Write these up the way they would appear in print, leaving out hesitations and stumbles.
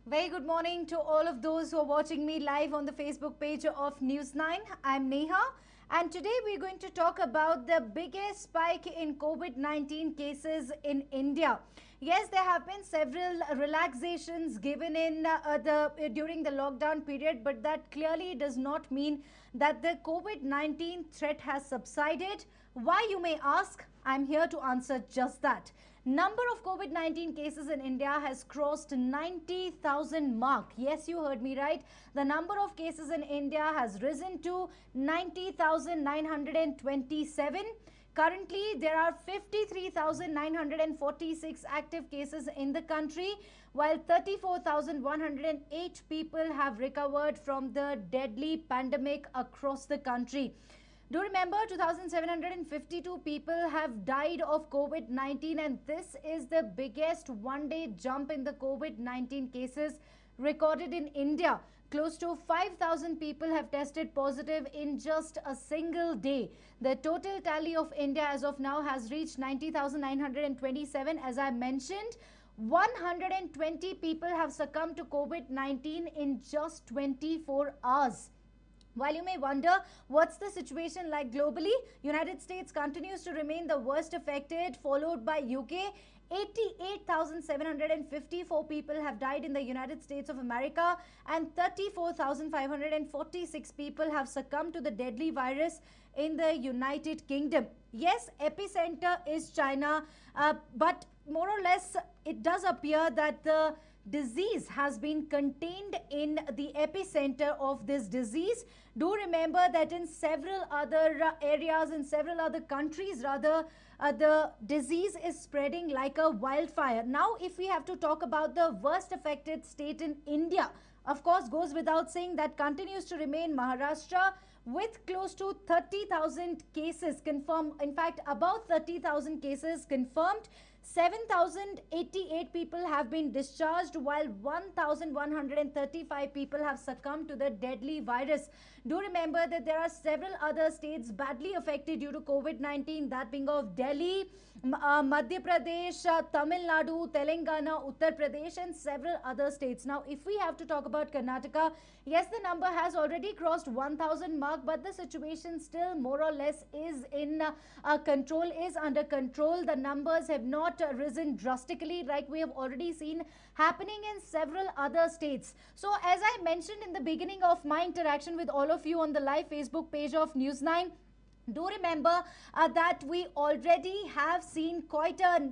Very good morning to all of those who are watching me live on the Facebook page of News 9. I'm Neha, and today we're going to talk about the biggest spike in COVID-19 cases in India. Yes, there have been several relaxations given in during the lockdown period, but that clearly does not mean that the COVID-19 threat has subsided. Why, you may ask? I'm here to answer just that. Number of COVID-19 cases in India has crossed 90,000 mark. Yes, you heard me right. The number of cases in India has risen to 90,927. Currently, there are 53,946 active cases in the country, while 34,108 people have recovered from the deadly pandemic across the country. Do remember, 2,752 people have died of COVID-19, and this is the biggest one-day jump in the COVID-19 cases recorded in India. Close to 5,000 people have tested positive in just a single day. The total tally of India as of now has reached 90,927. As I mentioned, 120 people have succumbed to COVID-19 in just 24 hours. While you may wonder what's the situation like globally, United States continues to remain the worst affected, followed by UK. 88,754 people have died in the United States of America, and 34,546 people have succumbed to the deadly virus in the United Kingdom. Yes, epicenter is China, but more or less it does appear that the disease has been contained in the epicenter of this disease. Do remember that in several other areas, in several other countries rather, the disease is spreading like a wildfire. Now, if we have to talk about the worst affected state in India, of course, goes without saying that continues to remain Maharashtra, with close to 30,000 cases confirmed. In fact, about 30,000 cases confirmed. 7,088 people have been discharged, while 1,135 people have succumbed to the deadly virus. Do remember that there are several other states badly affected due to COVID-19, that being of Delhi, Madhya Pradesh, Tamil Nadu, Telangana, Uttar Pradesh, and several other states. Now, if we have to talk about Karnataka, yes, the number has already crossed 1,000 mark, but the situation still more or less is in control, is under control. The numbers have not risen drastically like we have already seen happening in several other states. So, as I mentioned in the beginning of my interaction with all of you on the live Facebook page of News 9, do remember that we already have seen quite a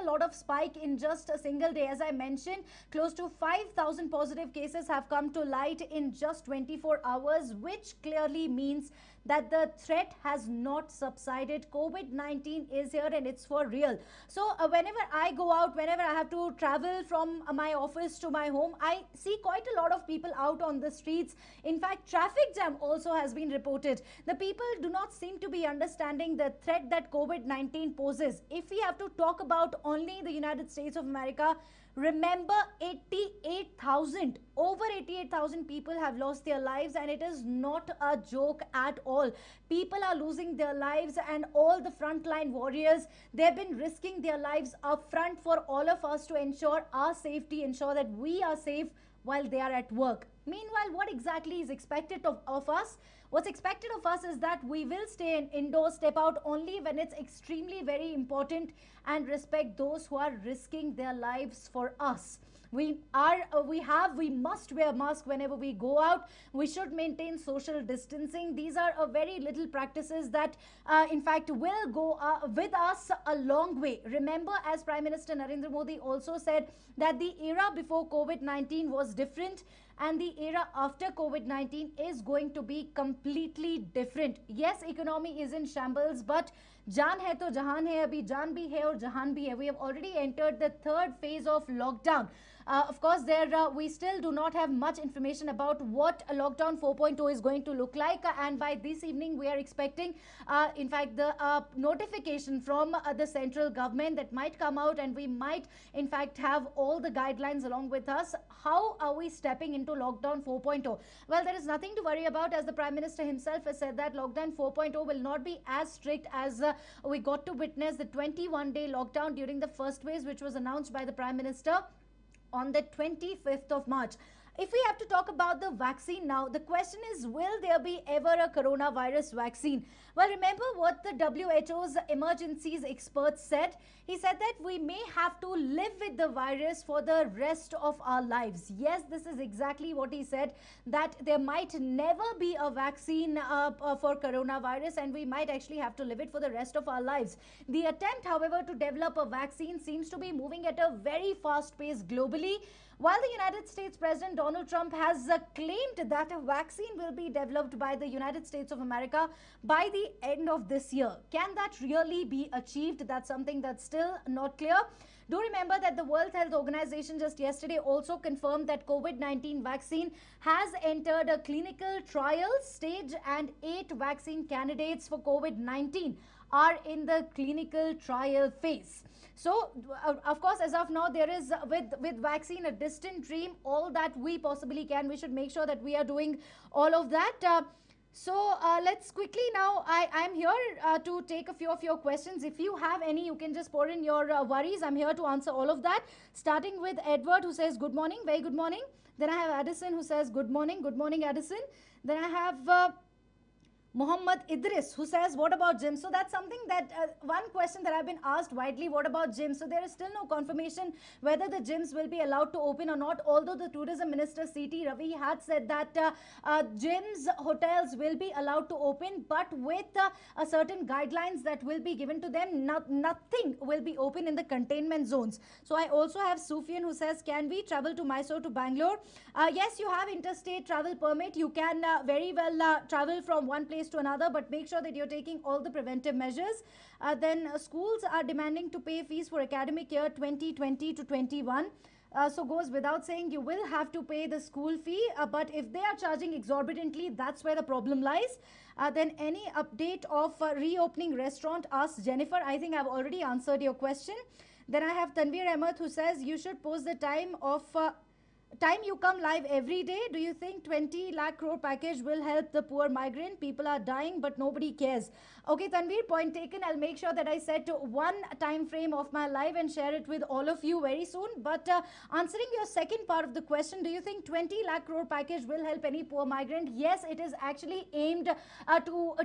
lot of spike in just a single day. As I mentioned, close to 5,000 positive cases have come to light in just 24 hours, which clearly means that the threat has not subsided. COVID-19 is here and it's for real. So whenever I go out, whenever I have to travel from my office to my home, I see quite a lot of people out on the streets. In fact, traffic jam also has been reported. The people do not seem to be understanding the threat that COVID-19 poses. If we have to talk about only the United States of America, remember, 88,000, over 88,000 people have lost their lives, and it is not a joke at all. People are losing their lives, and all the frontline warriors, they've been risking their lives up front for all of us to ensure our safety, ensure that we are safe while they are at work. Meanwhile, what exactly is expected of us? What's expected of us is that we will stay indoors, step out only when it's extremely very important, and respect those who are risking their lives for us. We must wear masks whenever we go out. We should maintain social distancing. These are a very little practices that in fact will go with us a long way. Remember, as Prime Minister Narendra Modi also said, that the era before COVID-19 was different, and the era after COVID-19 is going to be completely different. Yes, economy is in shambles, but jaan hai to jahan hai. Abhi jaan bhi hai aur jahan bhi hai. We have already entered the third phase of lockdown. Of course, we still do not have much information about what a lockdown 4.0 is going to look like, and by this evening we are expecting in fact the notification from the central government that might come out, and we might in fact have all the guidelines along with us. How are we stepping into lockdown 4.0? Well, there is nothing to worry about, as the Prime Minister himself has said that lockdown 4.0 will not be as strict as we got to witness the 21-day lockdown during the first phase, which was announced by the Prime Minister. on the 25th of March. If we have to talk about the vaccine now, the question is, will there be ever a coronavirus vaccine? Well, remember what the WHO's emergencies experts said? He said that we may have to live with the virus for the rest of our lives. Yes, this is exactly what he said, that there might never be a vaccine for coronavirus, and we might actually have to live it for the rest of our lives. The attempt, however, to develop a vaccine seems to be moving at a very fast pace globally. While the United States President Donald Trump has claimed that a vaccine will be developed by the United States of America by the end of this year. Can that really be achieved? That's something that's still not clear. Do remember that the World Health Organization just yesterday also confirmed that COVID-19 vaccine has entered a clinical trial stage, and 8 vaccine candidates for COVID-19 are in the clinical trial phase. So, of course, as of now, there is with vaccine a distant dream. All that we possibly can, we should make sure that we are doing all of that. Let's quickly now, I'm here to take a few of your questions. If you have any, you can just pour in your worries. I'm here to answer all of that. Starting with Edward, who says, good morning, very good morning. Then I have Addison, who says, good morning, Addison. Then I have Muhammad Idris, who says, what about gym? So that's something that one question that I've been asked widely, what about gyms? So there is still no confirmation whether the gyms will be allowed to open or not, although the tourism minister C.T. Ravi had said that gyms, hotels will be allowed to open, but with a certain guidelines that will be given to them. Nothing will be open in the containment zones. So I also have Sufyan, who says, can we travel to Mysore to Bangalore? Yes, you have interstate travel permit. You can very well travel from one place to another, but make sure that you're taking all the preventive measures. Then schools are demanding to pay fees for academic year 2020 to 21. So goes without saying, you will have to pay the school fee, but if they are charging exorbitantly, that's where the problem lies. Then any update of reopening restaurant, asks Jennifer. I think I've already answered your question. Then I have Tanveer Ahmed, who says, you should post the time of time you come live every day. Do you think 20 lakh crore package will help the poor migrant? People are dying, but nobody cares. Okay, Tanveer, point taken. I'll make sure that I set one time frame of my live and share it with all of you very soon. But answering your second part of the question, do you think 20 lakh crore package will help any poor migrant? Yes, it is actually aimed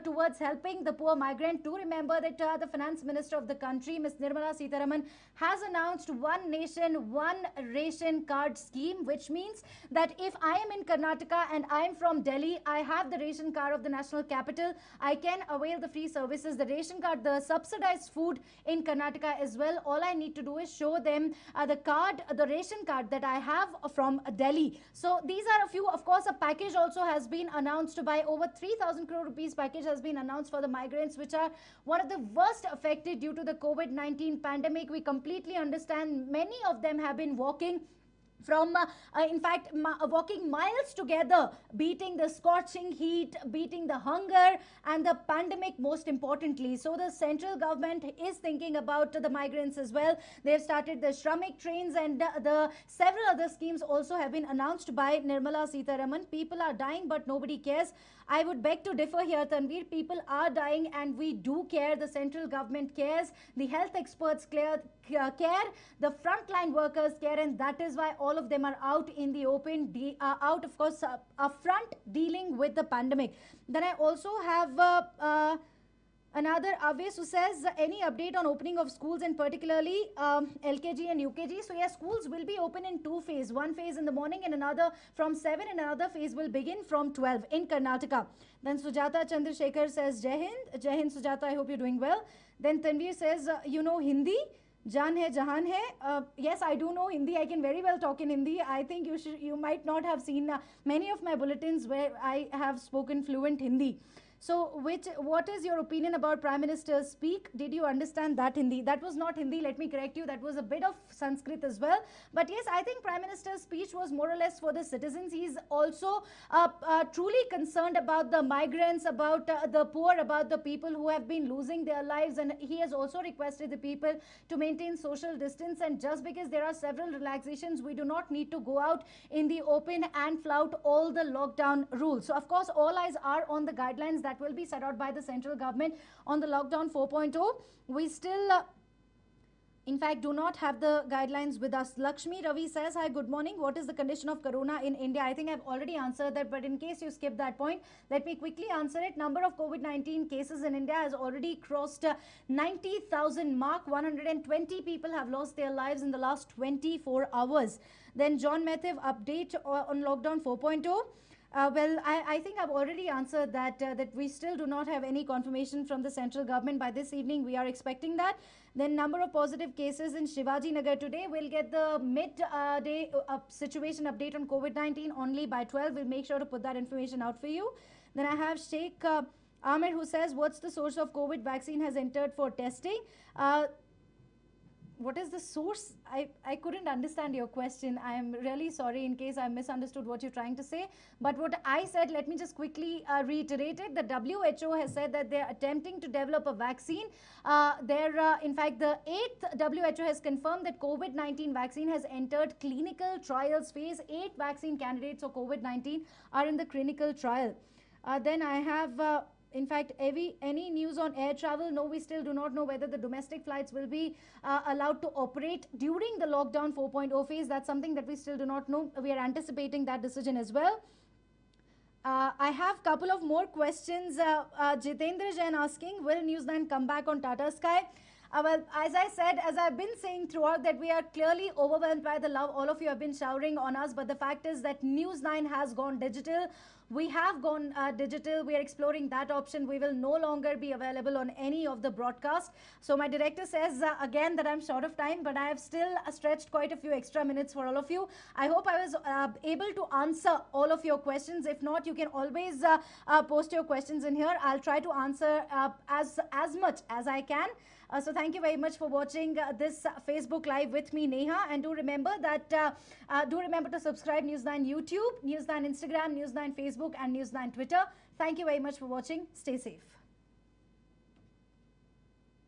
towards helping the poor migrant. Do remember that the finance minister of the country, Ms. Nirmala Sitharaman, has announced one nation, one ration card scheme, which means that if I am in Karnataka and I am from Delhi, I have the ration card of the national capital, I can avail the free services, the ration card, the subsidized food in Karnataka as well. All I need to do is show them the ration card that I have from Delhi. So these are a few. Of course, a package also has been announced by over 3,000 crore rupees package has been announced for the migrants, which are one of the worst affected due to the COVID-19 pandemic. We completely understand many of them have been walking from in fact walking miles together, beating the scorching heat, beating the hunger and the pandemic, most importantly. So the central government is thinking about the migrants as well. They've started the Shramik trains, and the several other schemes also have been announced by Nirmala Sitharaman. People are dying, but nobody cares. I would beg to differ here, Tanveer. People are dying and we do care. The central government cares. The health experts care. The frontline workers care, and that is why all of them are out in the open, out of course upfront dealing with the pandemic. Then I also have another Aves, who says, any update on opening of schools, and particularly LKG and UKG? So yes, schools will be open in two phases. One phase in the morning and another from 7, and another phase will begin from 12 in Karnataka. Then Sujata Chandrasekhar says, Jai Hind. Jai Hind, Sujata, I hope you're doing well. Then Tanveer says, you know Hindi? Jaan hai, jahan hai. Yes, I do know Hindi. I can very well talk in Hindi. I think you might not have seen many of my bulletins where I have spoken fluent Hindi. So, what is your opinion about Prime Minister's speak? Did you understand that Hindi? That was not Hindi, let me correct you. That was a bit of Sanskrit as well. But yes, I think Prime Minister's speech was more or less for the citizens. He's also truly concerned about the migrants, about the poor, about the people who have been losing their lives. And he has also requested the people to maintain social distance. And just because there are several relaxations, we do not need to go out in the open and flout all the lockdown rules. So, of course, all eyes are on the guidelines that will be set out by the central government on the lockdown 4.0. We still in fact, do not have the guidelines with us. Lakshmi Ravi says, hi, good morning. What is the condition of corona in India? I think I've already answered that, but in case you skipped that point, let me quickly answer it. Number of COVID-19 cases in India has already crossed 90,000 mark. 120 people have lost their lives in the last 24 hours. Then John Matthew update on lockdown 4.0. Well, I think I've already answered that, that we still do not have any confirmation from the central government by this evening. We are expecting that. Then number of positive cases in Shivaji Nagar today. We'll get the mid-day situation update on COVID-19 only by 12. We'll make sure to put that information out for you. Then I have Sheikh Amir who says, what's the source of COVID vaccine has entered for testing? What is the source? I couldn't understand your question. I am really sorry in case I misunderstood what you're trying to say. But what I said, let me just quickly reiterate it. The WHO has said that they're attempting to develop a vaccine. In fact, the 8th WHO has confirmed that COVID-19 vaccine has entered clinical trials phase. 8 vaccine candidates for COVID-19 are in the clinical trial. Then I have... in fact, any news on air travel? No, we still do not know whether the domestic flights will be allowed to operate during the lockdown 4.0 phase. That's something that we still do not know. We are anticipating that decision as well. I have a couple of more questions. Jitendra Jain asking, will News9 come back on Tata Sky? Well, as I said, as I've been saying throughout, that we are clearly overwhelmed by the love all of you have been showering on us. But the fact is that News9 has gone digital. We have gone digital. We are exploring that option. We will no longer be available on any of the broadcast. So my director says again that I'm short of time, but I have still stretched quite a few extra minutes for all of you. I hope I was able to answer all of your questions. If not, you can always post your questions in here. I'll try to answer as much as I can. So thank you very much for watching this Facebook Live with me, Neha. And do remember that, do remember to subscribe News9 YouTube, News9 Instagram, News9 Facebook and News9 Twitter. Thank you very much for watching. Stay safe.